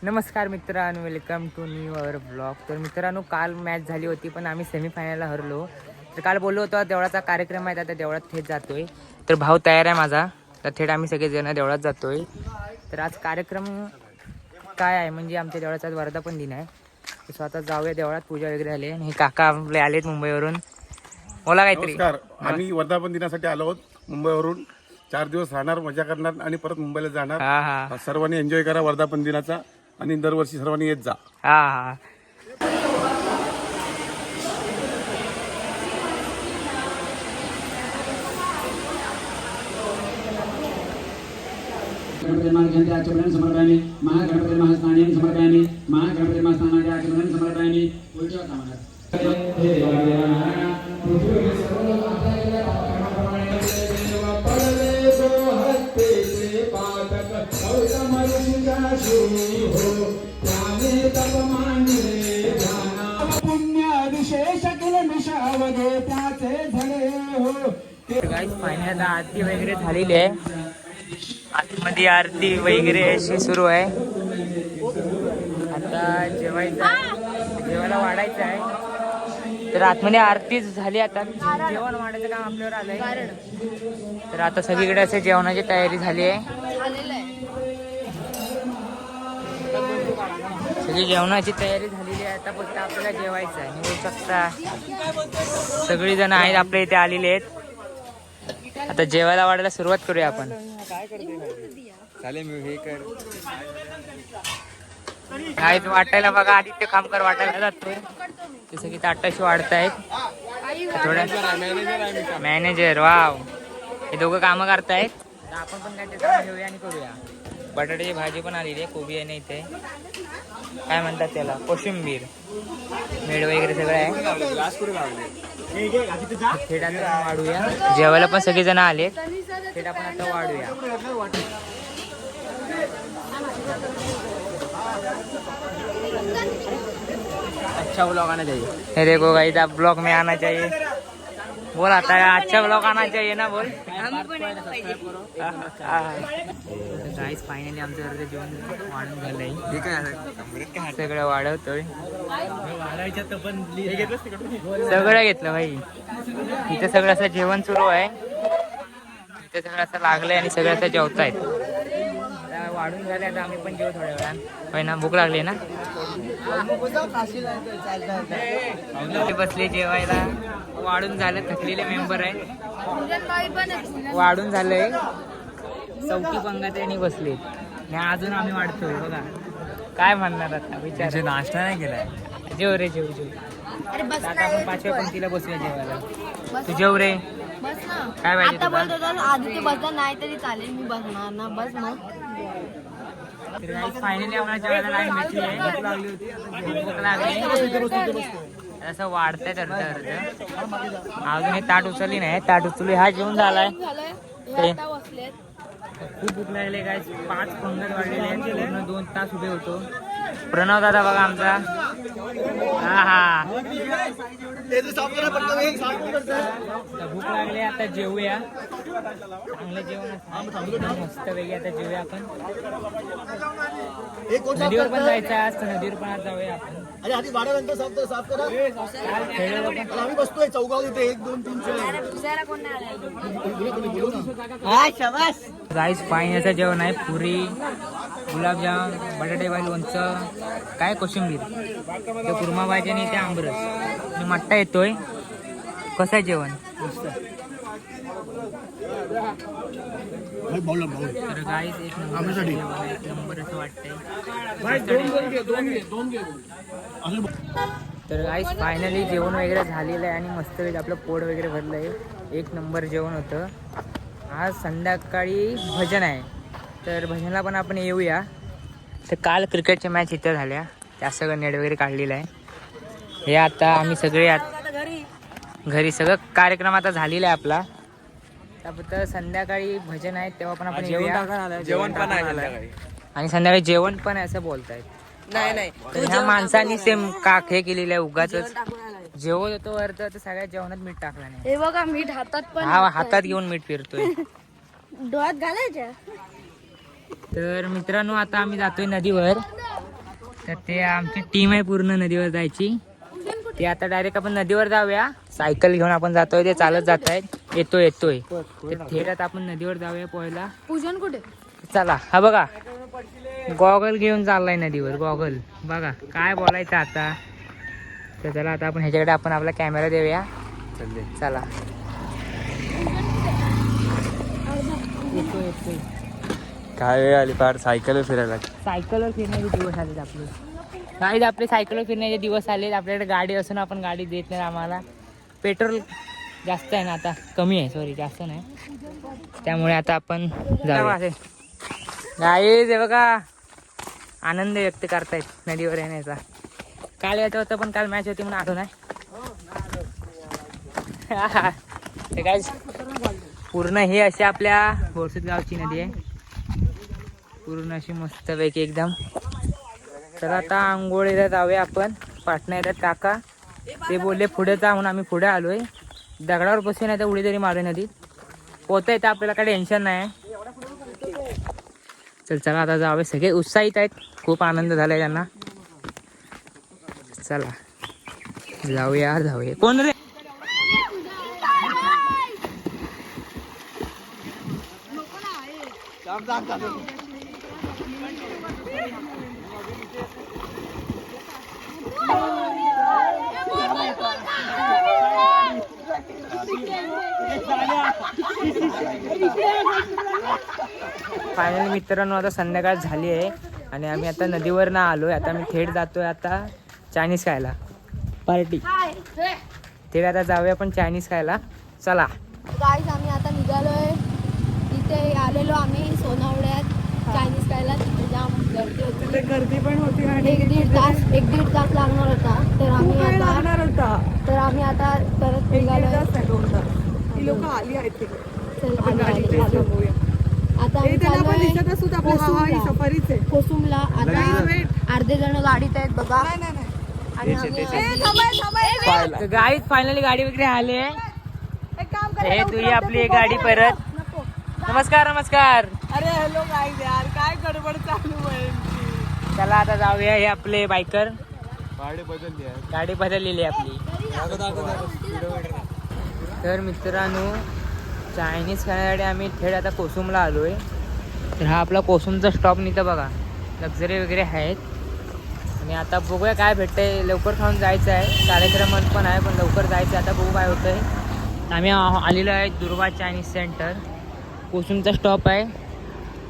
नमस्कार मित्रांनो, welcome to new our blog. तर मित्रांनो, काल मॅच झाली होती पण आम्ही सेमीफायनलला हरलो. तर काल बोललो होतो देवळाचा कार्यक्रम आहे, आता देवळात थेट जातोय. तर भाऊ तयार आहे माझा, तर थेट आम्ही सगळेजण देवळात जातोय. तर आज कार्यक्रम काय आहे म्हणजे आमच्या देवळाचा वर्धापन दिन आहे. तर स्वतः जाऊया देवळात, पूजा वगैरे झाली. आणि काका आपले आलेत मुंबईवरून. बोला काहीतरी. नमस्कार. आम्ही वर्धापन दिनासाठी आलो आहोत मुंबईवरून. 4 दिवस राहणार, मजा करणार आणि परत मुंबईला जाणार. हा हा सर्वांनी एन्जॉय करा वर्धापन दिनाचा आणि दरवर्षी सर्वांनी येत जा. हा हा गणपती समर्पयामि महागणपती महास्नानेन समर्पयामि महागणपती महास्नानाच्या आचमनं समर्पयामि पुढच्या फायनल आरती वगैरे झालेली आहे. आतमध्ये आरती वगैरे अशी सुरू आहे. आता जेवायला वाढायचं आहे. तर आतमध्ये आरतीच झाली. आता जेवण वाढायचं काम आपल्यावर आलंय. तर आता सगळीकडे असे जेवणाची तयारी झाली आहे. सगळी जेवणाची तयारी झालेली आहे. आता फक्त आपल्याला जेवायचं आहे. निवडू शकता सगळी जण आहेत आपल्या इथे आलेले आहेत. आता जेवायला वाढायला सुरुवात करूया आपण. काय वाटायला बघा, आदित्य कामकर वाटायला जातोय. ते सगळी ताटाशी वाढतायत. थोड्या मॅनेजर वाव, हे दोघं कामं करतायत. आपण पण काय ते घेऊया आणि करूया. बटाट्याची भाजी पण आलेली आहे, कोबी आहे ना इथे. काय म्हणतात त्याला, कोशिंबीर, मेड वगैरे सगळं आहे. थेट आता वाढूया. जेवायला पण सगळे जण आले. थेट आपण आता वाढूया. अच्छा ब्लॉग आना चाहिए. हे देखो गाइस, आप ब्लॉग में आना चाहिए. बोल आता अच्छा ब्लॉग आना चाहिए ना, बोल. गाइस फायनली आमचं अर्ध जेवण वाढून झालंय. सगळं वाढवतोय. सगळं घेतलं भाई. इथे सगळं असं जेवण सुरू आहे. इथे सगळं असं लागलंय आणि सगळं असं जेवतायत. वाढून झाले. आता आम्ही पण जेवू थोड्या वेळात. होय ना, भूक लागली ना. बसले जेवायला. वाढून झालं, थकलेले मेंबर आहे. वाढून झालंय. चौकी पंगत आणि बसले आणि अजून आम्ही वाढतोय बघा. काय म्हणणार आता विचार. नाश्ता नाही केलाय. जेव रे, जेव जेव. आता आपण 5व्या पंक्तीला बसूया जेवायला. तू जेव रे. काय पाहिजे तुला? आदित्य बसला नाही तरी चालेल, मी बसणार ना. बस मग. फायनली आम्हाला जेवायला लाईन भेटली आहे. भूक लागली. असं वाढतंय तर अजून हे ताट उचलली नाही. ताट उचलली, हा जेवण झालाय. खूप भूक लागली काय. 5 पंगत वाढलेले आहेत. पूर्ण 2 तास उभे होतो. प्रणव दादा बघा आमचा. हा हा, भूक लागली. आता जेवूया. चांगलं जेवण मस्त वेगळी. आता जेवूया आपण. नदीवर पण जायचं आज, तर नदीवर पण आज जाऊया आपण. आम्ही बसतोय चौगाव इथे 1 2 3 गाईस पाण्याचं जेवण आहे. पुरी, गुलाबजाम, बटाटे भाजी, लोणचं, काय कोशिंबीर, ते कुर्मा भाजी आणि ते आंबरस आणि मट्टा येतोय. कसं आहे जेवण? तर गाईस एक नंबर असं वाटतंय. तर गाईस फायनली जेवण वगैरे झालेलं आहे आणि मस्त वेळ आपलं पोट वगैरे भरलं आहे. 1 नंबर जेवण होतं. आज संध्याकाळी भजन आहे, तर भजनला पण आपण येऊया. तर काल क्रिकेटच्या मॅच इथं झाल्या, त्या सगळं नेट वगैरे काढलेलं आहे. हे आता आम्ही सगळे घरी सगळं कार्यक्रम आता झालेला आहे आपला. त्याबद्दल संध्याकाळी भजन आहे तेव्हा पण आपण येऊया. जेवण पण आहे आणि संध्याकाळी जेवण पण आहे असं बोलतायत. नाही ह्या माणसांनी सेम काक हे केलेलं आहे. उगाच जेवत होतो वर, तर सगळ्या जेवणात मीठ टाकला नाही. हे बघा, मीठ हातात पण. हा, हातात घेऊन मीठ फिरतोय. डोळ्यात घालायच्या. तर मित्रांनो, आता आम्ही जातोय नदीवर. तर ते आमची टीम आहे पूर्ण नदीवर जायची. ते आता डायरेक्ट आपण नदीवर जाऊया. सायकल घेऊन आपण जातोय, ते चालत जात आहेत. येतोय ते थेट आपण नदीवर जाऊया पोहायला. पूजन कुठे? चला. हा बघा गॉगल घेऊन चाललाय नदीवर. गॉगल बघा काय बोलायचं आता. तर चला आता आपण ह्याच्याकडे आपण आपला कॅमेरा देऊया. चला येतोय. काय वेळ आली फार सायकल फिरायला. सायकलवर फिरण्याचे दिवस आलेत आपले. गाडी आपले सायकलवर फिरण्याचे दिवस आलेत. आपल्याकडे गाडी असून आपण गाडी देत नाही आम्हाला. पेट्रोल जास्त आहे ना आता, कमी आहे सॉरी, जास्त नाही. त्यामुळे आता आपण जाऊया. गाईज हे बघा आनंद व्यक्त करतायत नदीवर येण्याचा. काल यायचं होतं पण काल मॅच होती म्हणून आलो नाही. ते काय पूर्ण हे अशी आपल्या बोरसद गावची नदी आहे. पूर्ण अशी मस्तपैकी एकदम. तर आता आंघोळीला जाऊया आपण. पाटणा येतात काका, ते बोलले पुढे जा म्हणून आम्ही पुढे आलोय. दगडावर बसून नाही तर उडी तरी मारू नदीत. पोहता येतं आपल्याला, काय टेन्शन नाही. चला आता जाऊया. सगळे उत्साहित आहेत, खूप आनंद झालाय त्यांना. चला जाऊया. कोण रे? फायनली मित्रांनो आता संध्याकाळ झाली आहे आणि आम्ही आता नदीवर ना आलोय. आता मी थेट जातोय आता चायनीज खायला. पार्टी थेट आता जाऊया आपण चायनीज खायला. चला गाईज आम्ही आता निघालोय. इथे आलेलो आम्ही सोनावड्यात चायनीज खायला. तिथे जाम गर्दी होती. गर्दी पण होती आणि एक दीड तास लागणार होता. तर आम्ही आता परत निघालोय. ही लोक आली आहेत तिकडे. चल, आम्ही आलो. आता आम्ही चाललोय सफारीच आहे. कोसुमला. आता अर्धे जण गाडीत आहेत बघा. आणि गाईत फायनली गाडी वगैरे आले. हे तुझी आपली एक गाडी परत. नमस्कार. अरे हॅलो गाईज यार, काय गडबड चालू आहे. चला आता जाऊया. हे आपले बायकर. गाडी बदललेली आहे आपली. तर मित्रांनो चायनीज खाण्यासाठी आम्ही थेट आता कोसुमला आलोय. तर हा आपला कोसुमचा स्टॉप निघतं बघा. लक्झरी वगैरे आहेत. आणि आता बघूया काय भेटतंय. लवकर खाऊन जायचं आहे. कार्यक्रम पण आहे पण लवकर जायचं. आता बघू काय होतंय. आम्ही आलेलो आहे दुर्वा चायनीज सेंटर. कोसुमचा स्टॉप आहे,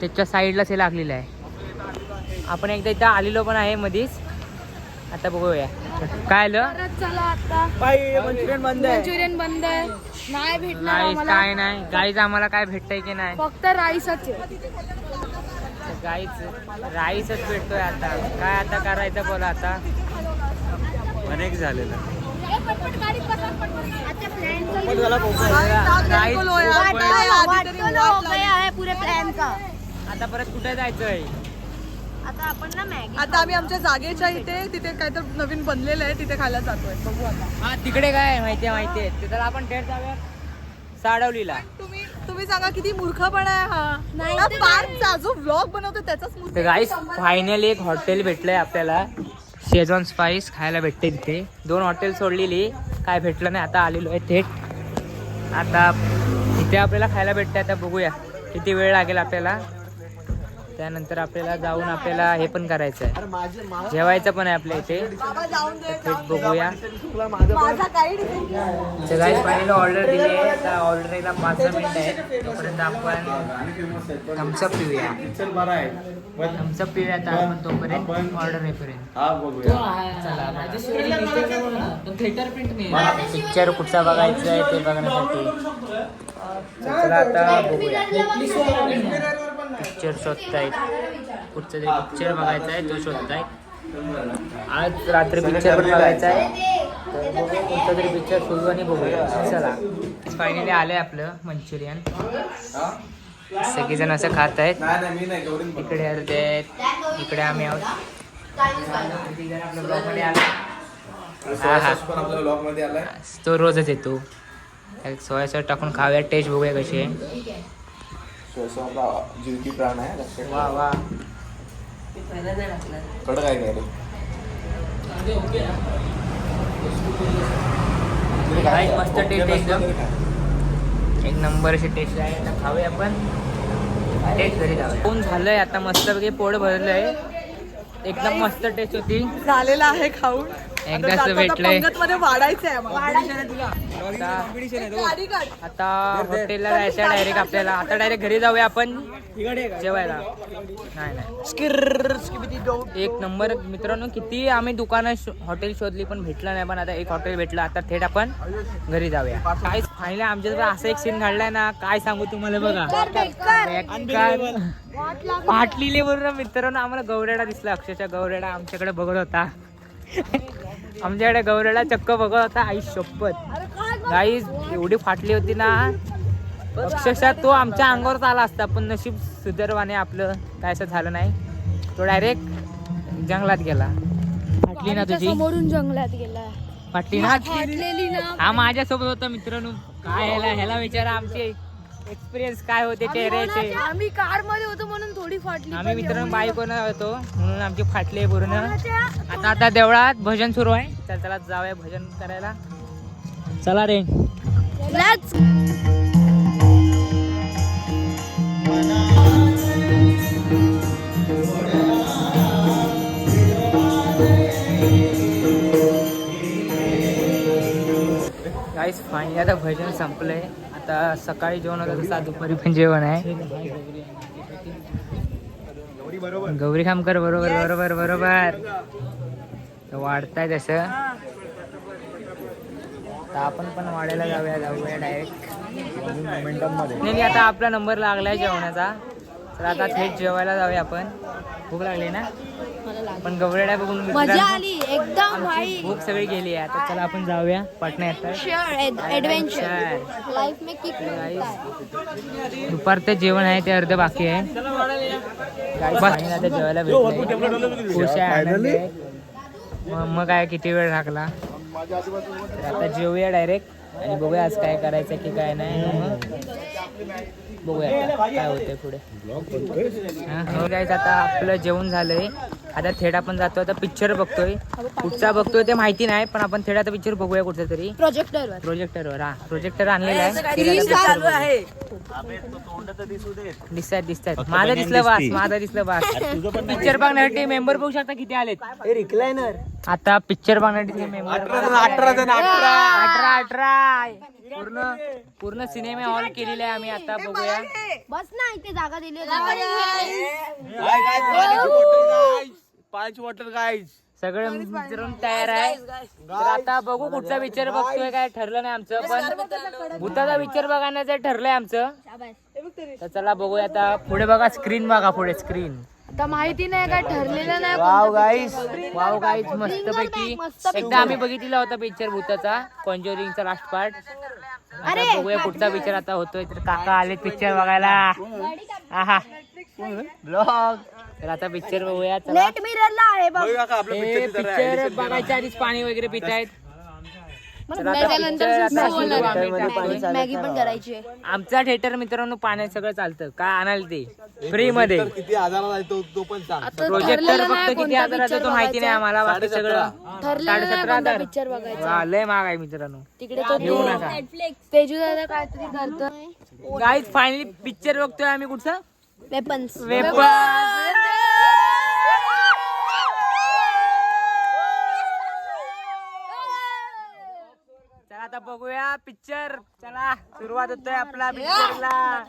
त्याच्या साईडलाच हे लागलेलं आहे. आपण एकदा इथं आलेलो पण आहे मधीच. आता बघूया काय आलं. चला आता मंचुरियन बंद आहे. मंचुरियन बंद आहे. नाही भेटणार गाईज आम्हाला. काय नाही. गाईज आम्हाला काय भेटतंय की नाही. फक्त राईसच आहे. गाईच राईसच भेटतोय आता. काय आता करायचं बोला. आता अनेक झालेलं. आता परत कुठे जायचंय. आता आपण ना मॅगी. आता आम्ही आमच्या जागेच्या तिथे काय तर नवीन बनलेलं आहे, तिथे खायला जातोय. बघू आता. हा तिकडे काय माहितीये तिथं आपण थेट जाऊया साडवलीला. तुम्ही सांगा किती मूर्खपणा आहे हा. पार्कचा जो व्लॉग बनवतो त्याचाच मूर्ख. तर गाईस फायनली एक हॉटेल भेटलंय आपल्याला. शेजवान स्पाइस खायला भेटते तिथे. 2 हॉटेल सोडलेली, काय भेटलं नाही. आता आलेलो आहे थेट. आता इथे आपल्याला खायला भेटते. आता बघूया किती वेळ लागेल आपल्याला. त्यानंतर आपल्याला जाऊन आपल्याला हे पण करायचं आहे, जेवायचं पण आहे आपल्या इथे. थेट बघूया. सगळ्यात फायनल ऑर्डर दिली आहे. आता ऑर्डरला 5 मिनिटं आहेत. तोपर्यंत आपण थम्सअप पिऊया. थम्सअप पिऊया आता आपण तोपर्यंत ऑर्डर येईपर्यंत. पिक्चर कुठचा बघायचा आहे ते बघण्यासाठी. चला आता बघूया. पिक्चर शोधतायत. कुठचा तरी पिक्चर बघायचा आहे, तो शोधतायत. आज रात्री पिक्चर पण बघायचा आहे. तर बघू कोणता तरी पिक्चर शोधू आणि बघूया. चला फायनली आलंय आपलं मंचुरियन. सगळेजण असं खात आहेत. इकडे अर्धे आहेत, इकडे आम्ही आहोत. आपल्या ब्लॉगमध्ये आला. तो रोजच येतो. सोया सॉस टाकून खाऊया. टेस्ट बघूया कशी आहे. जीवकी प्राण आहे. वा वा कडक आहे काय काय मस्त टेस्ट एकदम एक नंबर अशी टेस्ट आहे. आता खाऊया आपण टेस्ट घरी जाऊया. फोन झालंय आता मस्तपैकी पोट भरलंय एकदम मस्त टेस्ट होती. झालेला आहे खाऊन. एकदा असं भेटलंय. मध्ये वाढायचंय आम्हाला. आता हॉटेलला जायचं डायरेक्ट आपल्याला. आता डायरेक्ट घरी जाऊया आपण जेवायला. नाही एक नंबर मित्रांनो. किती आम्ही दुकानं हॉटेल शोधली पण भेटलं नाही. पण आता एक हॉटेल भेटलं. आता थेट आपण घरी जाऊया. काय फायनली आमच्याकडे असं एक सीन घडलाय ना काय सांगू तुम्हाला. बघा पाटलीले बरोबर मित्रांनो आम्हाला गौरेडा दिसला. अक्षरशः गौरेडा आमच्याकडे बघत होता. आमच्याकडे गौरेडा चक्क बघत होता. आई शपथ गाईस एवढी फाटली होती ना अक्षरशः तो आमच्या अंगावरच आला असता. पण नशीब सुदैवाने आपलं काय असं झालं नाही. तो डायरेक्ट जंगलात गेला. फाटली ना तुझी समोरून जंगलात गेला. फाटली ना. फाटलेली ना. हा माझ्यासोबत होता मित्रांनो. काय ह्याला विचारा आमचे एक्सपिरियन्स काय होते चेहऱ्याचे. आम्ही कार मध्ये होतो म्हणून थोडी फाटली. आम्ही मित्रांनो बाईक होतो म्हणून आमची फाटली आहे पूर्ण. आता देवळात भजन सुरू आहे. तर चला जाऊया भजन करायला. चला रे. गाईस फायनली आता भजन संपलंय. आता सकाळी जेवण होतं तसं दुपारी पण जेवण आहे. गौरी खामकर बरोबर बरोबर बरोबर वाढताय तसं. आता आपण पण वाढायला जाऊया डायरेक्ट. नाही आता आपला नंबर लागलाय जेवणाचा. तर आता थेट जेवायला जाऊया आपण. भूक लागली ना. पण गौरेडा बघून मजा आली एकदम भाई. भूक सगळी गेली आहे. आता चला आपण जाऊया पाटणा येतात एडवेंचर लाईफ में किक. दुपारचं जेवण आहे ते अर्ध बाकी आहे. आता जेवायला भेटले खुश आहे आनंद आहे. मग काय किती वेळ लागला. तर आता जेवूया डायरेक्ट आणि बघूया आज काय करायचं की काय नाही. मग बघूया काय होतंय पुढे. हो गाईस आता आपलं जेवण झालंय. आता थेट आपण जातो. आता पिक्चर बघतोय. कुठचा बघतोय ते माहिती नाही पण आपण थेट आता पिक्चर बघूया कुठचा तरी. प्रोजेक्टरवर. हा प्रोजेक्टर आणलेला आहे. दिसतात माझं दिसलं बास. पिक्चर बघण्यासाठी मेंबर बघू शकता किती आलेत. आता पिक्चर बघण्यासाठी मेंबर 18 पूर्ण सिनेमा हॉल केलेले आहे आम्ही. आता बघूया. बस ना इथे जागा दिली. सगळे मित्रांनो तयार आहे. तर आता बघू कुठचा पिक्चर बघतोय काय ठरलं नाही आमचं. पण भूताचा पिक्चर बघण्याचं ठरलंय आमचं. तर चला बघूया आता पुढे. बघा स्क्रीन बघा पुढे स्क्रीन. आता माहिती नाही काय ठरलेलं नाही. वाव गाईज मस्त पैकी. एकदा आम्ही बघितलेला होता पिक्चर भूताचा कॉन्ज्युरिंगचा लास्ट पार्ट. आता बघूया कुठचा पिक्चर आता होतोय. तर काका आले पिक्चर बघायला. आहा ब्लॉग. तर आता पिक्चर बघूया चला. लेट मिररला आहे बघ. पिक्चर बघायच्या आधीच पाणी वगैरे पितायत. मॅगी पण करायची आहे. आमचा थिएटर मित्रांनो पाण्यात सगळं चालतं. काय आणाल ते फ्री मध्ये. प्रोजेक्टर फक्त किती हजाराचा तो माहिती नाही आम्हाला. बाकी सगळं 17,500 पिक्चर बघायचा. लय महाग आहे मित्रांनो. तिकडे तो घेऊ नका. तेजू दादा काहीतरी करतो. गाईज फायनली पिक्चर बघतोय आम्ही. कुठचा वेपन्स. चला आता बघूया पिक्चर. चला सुरुवात होतोय आपला पिक्चरला.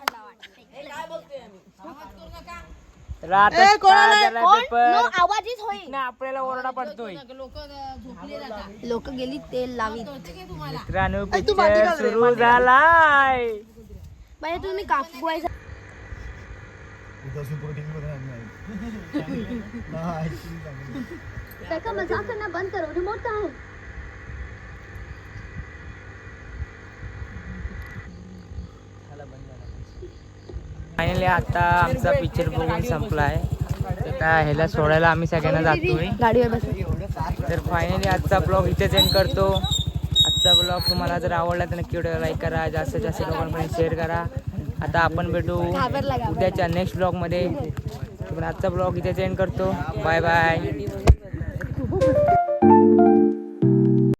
आवाजच होईल. आपल्याला ओरडा पडतोय. लोक गेली तेल लावी. मित्रांनो पिक्चर सुरू झालाय. बाई तुम्ही कापूय. त्याचा मजाक करणं बंद करो. रिमोट कहाँ है. फायनली आता आमचा पिक्चर बघून संपलाय. आता ह्याला सोडायला आम्ही सगळ्यांना जातोय गाडीवर बसून. तर फायनली आजचा ब्लॉग इथेच एंड करतो. आजचा ब्लॉग तुम्हाला जर आवडला तर नक्की व्हिडिओ लाईक करा. जास्तीत जास्त लोकांपर्यंत शेअर करा. आता आपण भेटू उद्याच्या नेक्स्ट ब्लॉग मध्ये. पण आजचा ब्लॉग इथे एंड करतो. Bye bye.